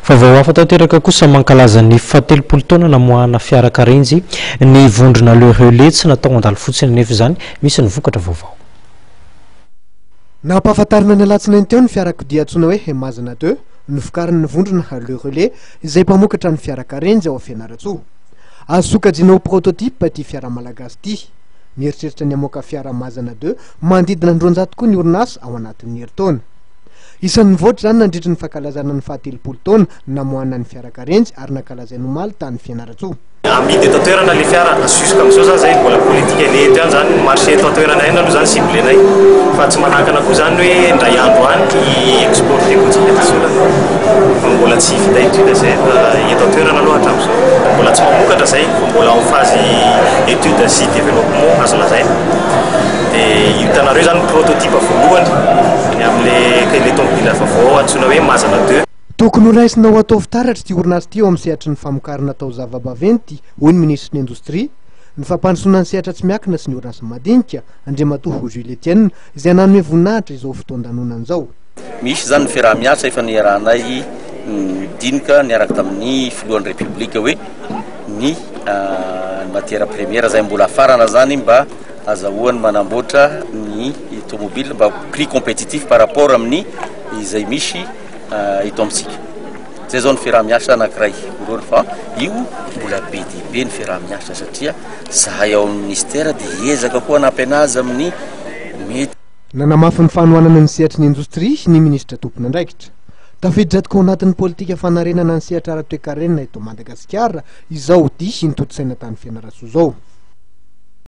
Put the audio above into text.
Vaovao hafa tanteraka kosa mankalaza ny fatelopolo taona namoahana fiarakarenjy ny vondrona le relais tsy natao andalo fotsiny nefa izany misy ny vokatra vaovao. Nampahafantarina ny alatsinainy teo ny fiarakodia antsoina hoe Hemazana 2 novokarin'ny vondrona le relais izay mpamokatra ny fiarakarenjy ao Fianaratsoa. Azo sokajiana prototype ity fiara malagasy ity. Mieritreritra ny hamoaka fiara Mazana 2 mandidina ny 200 koa ny orinasa ao anatin'ny herintaona. Isan'ny voatra zany nandritra ny fankalazana ny fahatelopolo taona namoahana ny fiarakarenjy ary nankalazainy omaly tany Fianaratsoa. Amidy eto toerana le fiara jusqu'à amin'izao zany zay mbola politika le eto ihany zany marché eto toerana ihany aloha zany ciblenay fa tsy manakana koa zany hoe ndray andro any exporté kotsika tasola fa mbola tsy vita étude zay eto toerana aloha hatramin'izao mbola tsy mamokatra zay fa mbola en phase étude sy développement azo lazaina dia hitanareo zany prototype voalohany amin'le tomobile vaovao antsoina hoe Mazana 2. Tokony ho raisina ho atao fitaratra ity orinasa ity eo amin'ny sehatry ny famokarana tao zava-baventy hoy ny ministry ny indostria, ny fampandrosoana ny sehatra tsy miakina sy ny orinasa madinika Andriamatoa Jules Etienne izay nanome voninahitra izao fotoan-danonana izao. Misy zany ny fiaraha-miasa efa niarahanay dinika niaraka tamin'ny filohan'ny République hoe ny matière première zay mbola afarana zany mba azahoany manamboatra ny tomobile mba prix compétitif par rapport amin'ny izay misy ito amitsika. Zay zao ny fiaraha-miasa anankiray oroany fa io mbola be dia be ny fiaraha-miasa satria zahay ao amin'ny ministère dia hiezaka koa nampianazy amin'ny mety. Nanamafy ny fanohanana ny sehatry ny indostria ny ministra tompony andraikitra. Tafiditra tokoa ao anatin'ny politika fanarenana ny sehatra ara-toe-karenina eto Madagasikara izao dihy ny toto-tsaina tany Fianaratsoa izao.